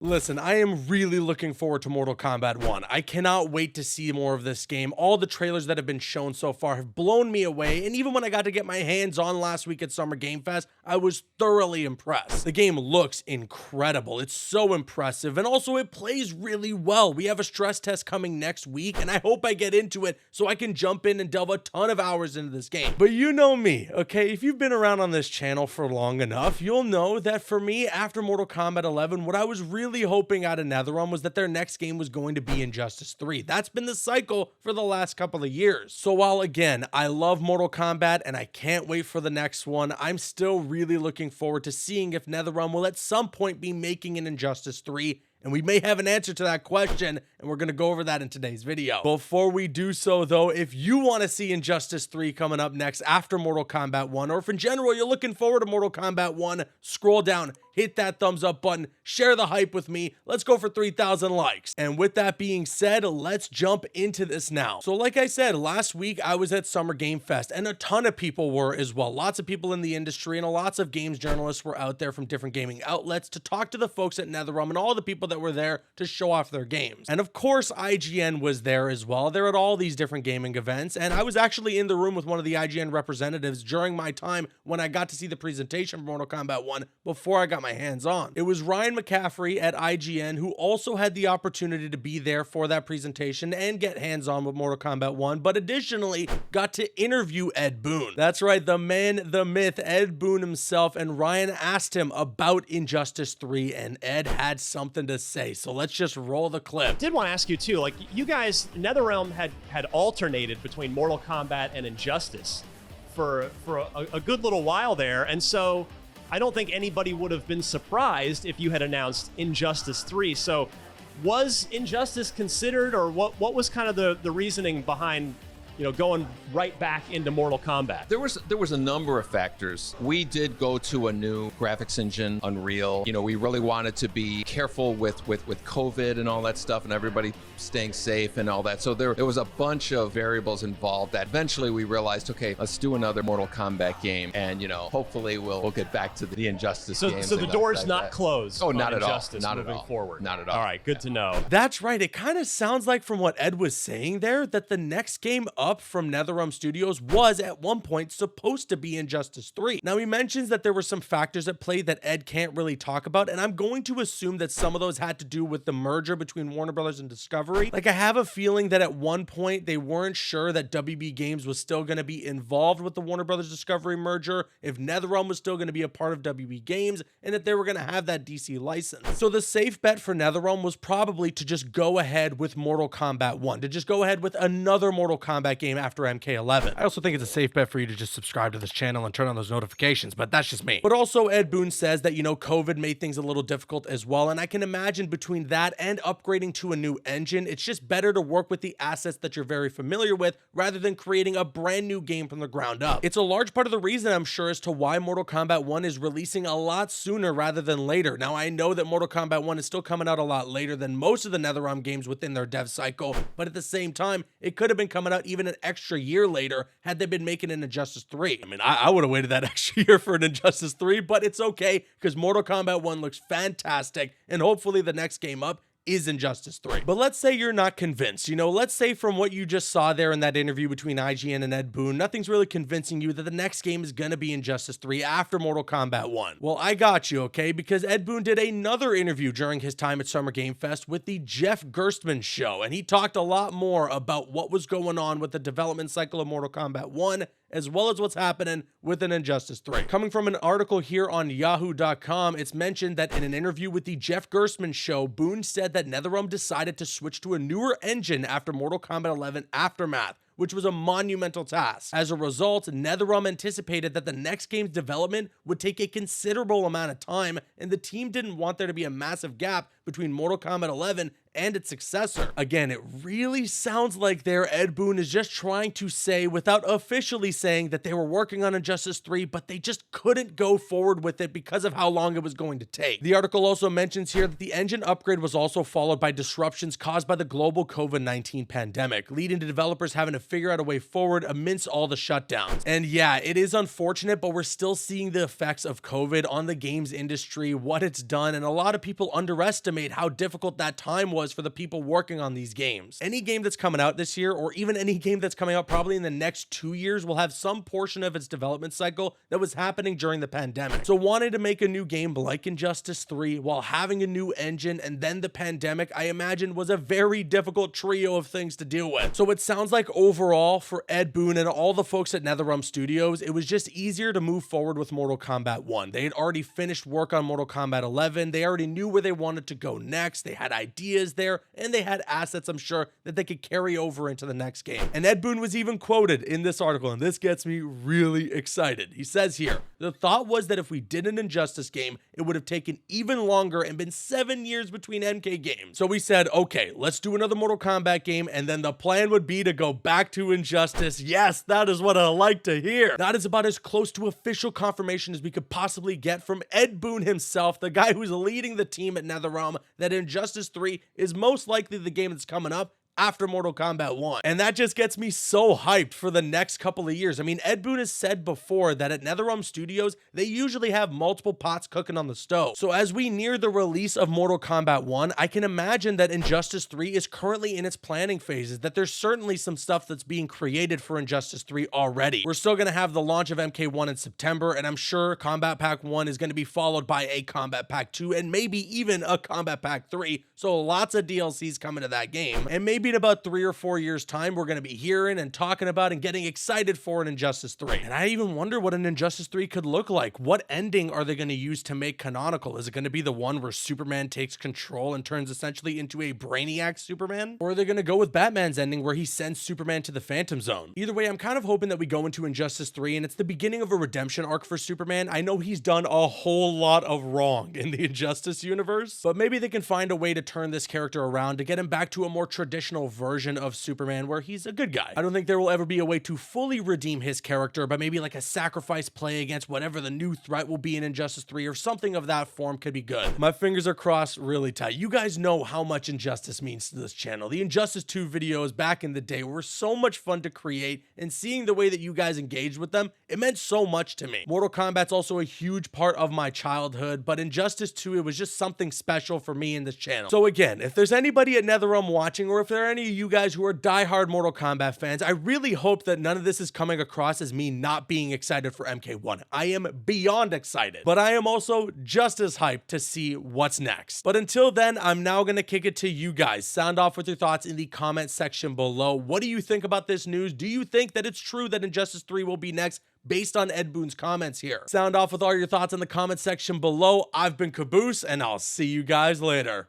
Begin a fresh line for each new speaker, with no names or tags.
Listen, I am really looking forward to Mortal Kombat 1. I cannot wait to see more of this game. All the trailers that have been shown so far have blown me away, and even when I got to get my hands on last week at Summer Game Fest, I was thoroughly impressed. The game looks incredible. It's so impressive, and also it plays really well. We have a stress test coming next week, and I hope I get into it so I can jump in and delve a ton of hours into this game. But you know me, okay? If you've been around on this channel for long enough, you'll know that for me, after Mortal Kombat 11, what I was really hoping out of NetherRealm was that their next game was going to be Injustice 3. That's been the cycle for the last couple of years. So while again, I love Mortal Kombat and I can't wait for the next one, I'm still really looking forward to seeing if NetherRealm will at some point be making an Injustice 3. And we may have an answer to that question, and we're going to go over that in today's video. Before we do so, though, if you want to see Injustice 3 coming up next after Mortal Kombat 1, or if in general you're looking forward to Mortal Kombat 1, scroll down, hit that thumbs up button, share the hype with me. Let's go for 3,000 likes. And with that being said, let's jump into this now. So like I said, last week I was at Summer Game Fest, and a ton of people were as well. Lots of people in the industry and lots of games journalists were out there from different gaming outlets to talk to the folks at NetherRealm and all the people that were there to show off their games. And of course, IGN was there as well. They're at all these different gaming events, and I was actually in the room with one of the IGN representatives during my time when I got to see the presentation for Mortal Kombat 1 before I got my hands on. It was Ryan McCaffrey at IGN who also had the opportunity to be there for that presentation and get hands-on with Mortal Kombat 1, but additionally got to interview Ed Boon. That's right, the man, the myth, Ed Boon himself, and Ryan asked him about Injustice 3, and Ed had something to say. So let's just roll the clip.
Did want to ask you too, like you guys, NetherRealm had alternated between Mortal Kombat and Injustice for a good little while there, and so I don't think anybody would have been surprised if you had announced Injustice 3. So was Injustice considered, or what was kind of the reasoning behind, you know, going right back into Mortal Kombat?
There was a number of factors. We did go to a new graphics engine, Unreal. You know, we really wanted to be careful with COVID and all that stuff, and everybody staying safe and all that. So there was a bunch of variables involved that eventually we realized, okay, let's do another Mortal Kombat game, and you know, hopefully we'll get back to the Injustice games.
So the door's not closed.
Oh, not at all.
Not
moving
forward.
Not at all.
All right, good to know.
That's right. It kind of sounds like from what Ed was saying there that the next game up from NetherRealm Studios was at one point supposed to be Injustice 3. Now he mentions that there were some factors at play that Ed can't really talk about, and I'm going to assume that some of those had to do with the merger between Warner Brothers and Discovery. Like I have a feeling that at one point they weren't sure that WB Games was still going to be involved with the Warner Brothers Discovery merger, if NetherRealm was still going to be a part of WB Games, and that they were going to have that DC license. So the safe bet for NetherRealm was probably to just go ahead with Mortal Kombat 1, to just go ahead with another Mortal Kombat game after MK11. I also think it's a safe bet for you to just subscribe to this channel and turn on those notifications, but that's just me. But also Ed Boon says that, you know, COVID made things a little difficult as well, and I can imagine between that and upgrading to a new engine, it's just better to work with the assets that you're very familiar with rather than creating a brand new game from the ground up. It's a large part of the reason, I'm sure, as to why Mortal Kombat 1 is releasing a lot sooner rather than later. Now, I know that Mortal Kombat 1 is still coming out a lot later than most of the NetherRealm games within their dev cycle, but at the same time, it could have been coming out even an extra year later had they been making an Injustice 3. I mean, I would have waited that extra year for an Injustice 3, but it's okay because Mortal Kombat 1 looks fantastic, and hopefully the next game up is Injustice 3. But let's say you're not convinced. You know, let's say from what you just saw there in that interview between IGN and Ed Boon, nothing's really convincing you that the next game is gonna be Injustice 3 after Mortal Kombat 1. Well, I got you, okay? Because Ed Boon did another interview during his time at Summer Game Fest with the Jeff Gerstmann Show, and he talked a lot more about what was going on with the development cycle of Mortal Kombat 1, as well as what's happening with an Injustice 3. Coming from an article here on yahoo.com, it's mentioned that in an interview with the Jeff Gerstmann Show, Boon said that NetherRealm decided to switch to a newer engine after Mortal Kombat 11 Aftermath, which was a monumental task. As a result, NetherRealm anticipated that the next game's development would take a considerable amount of time, and the team didn't want there to be a massive gap between Mortal Kombat 11 and its successor. Again, it really sounds like there Ed Boon is just trying to say, without officially saying, that they were working on Injustice 3, but they just couldn't go forward with it because of how long it was going to take. The article also mentions here that the engine upgrade was also followed by disruptions caused by the global COVID-19 pandemic, leading to developers having to figure out a way forward amidst all the shutdowns. And yeah, it is unfortunate, but we're still seeing the effects of COVID on the games industry, what it's done, and a lot of people underestimate how difficult that time was for the people working on these games. Any game that's coming out this year, or even any game that's coming out probably in the next 2 years, will have some portion of its development cycle that was happening during the pandemic. So wanting to make a new game like Injustice 3 while having a new engine and then the pandemic, I imagine was a very difficult trio of things to deal with. So it sounds like overall for Ed Boon and all the folks at NetherRealm Studios, it was just easier to move forward with Mortal Kombat 1. They had already finished work on Mortal Kombat 11. They already knew where they wanted to go next. They had ideas there, and they had assets, I'm sure, that they could carry over into the next game. And Ed Boon was even quoted in this article, and this gets me really excited. He says here, "The thought was that if we did an Injustice game, it would have taken even longer and been 7 years between MK games. So we said, okay, let's do another Mortal Kombat game, and then the plan would be to go back to Injustice." Yes, that is what I like to hear. That is about as close to official confirmation as we could possibly get from Ed Boon himself, the guy who's leading the team at NetherRealm, that Injustice 3 is most likely the game that's coming up after Mortal Kombat 1. And that just gets me so hyped for the next couple of years. I mean, Ed Boon has said before that at NetherRealm Studios, they usually have multiple pots cooking on the stove. So as we near the release of Mortal Kombat 1, I can imagine that Injustice 3 is currently in its planning phases, that there's certainly some stuff that's being created for Injustice 3 already. We're still going to have the launch of MK1 in September, and I'm sure Combat Pack 1 is going to be followed by a Combat Pack 2, and maybe even a Combat Pack 3. So lots of DLCs coming to that game. And maybe in about 3 or 4 years time, we're going to be hearing and talking about and getting excited for an Injustice 3. And I even wonder what an Injustice 3 could look like. What ending are they going to use to make canonical? Is it going to be the one where Superman takes control and turns essentially into a Brainiac Superman? Or are they going to go with Batman's ending where he sends Superman to the Phantom Zone? Either way, I'm kind of hoping that we go into Injustice 3 and it's the beginning of a redemption arc for Superman. I know he's done a whole lot of wrong in the Injustice universe, but maybe they can find a way to turn this character around to get him back to a more traditional version of Superman where he's a good guy. I don't think there will ever be a way to fully redeem his character, but maybe like a sacrifice play against whatever the new threat will be in Injustice 3 or something of that form could be good. My fingers are crossed really tight. You guys know how much Injustice means to this channel. The Injustice 2 videos back in the day were so much fun to create, and seeing the way that you guys engaged with them, it meant so much to me. Mortal Kombat's also a huge part of my childhood, but Injustice 2, it was just something special for me in this channel. So again, if there's anybody at NetherRealm watching, or if there are any of you guys who are diehard Mortal Kombat fans, I really hope that none of this is coming across as me not being excited for MK1. I am beyond excited, but I am also just as hyped to see what's next. But until then, I'm now going to kick it to you guys. Sound off with your thoughts in the comment section below. What do you think about this news? Do you think that it's true that Injustice 3 will be next based on Ed Boon's comments here? Sound off with all your thoughts in the comment section below. I've been Caboose, and I'll see you guys later.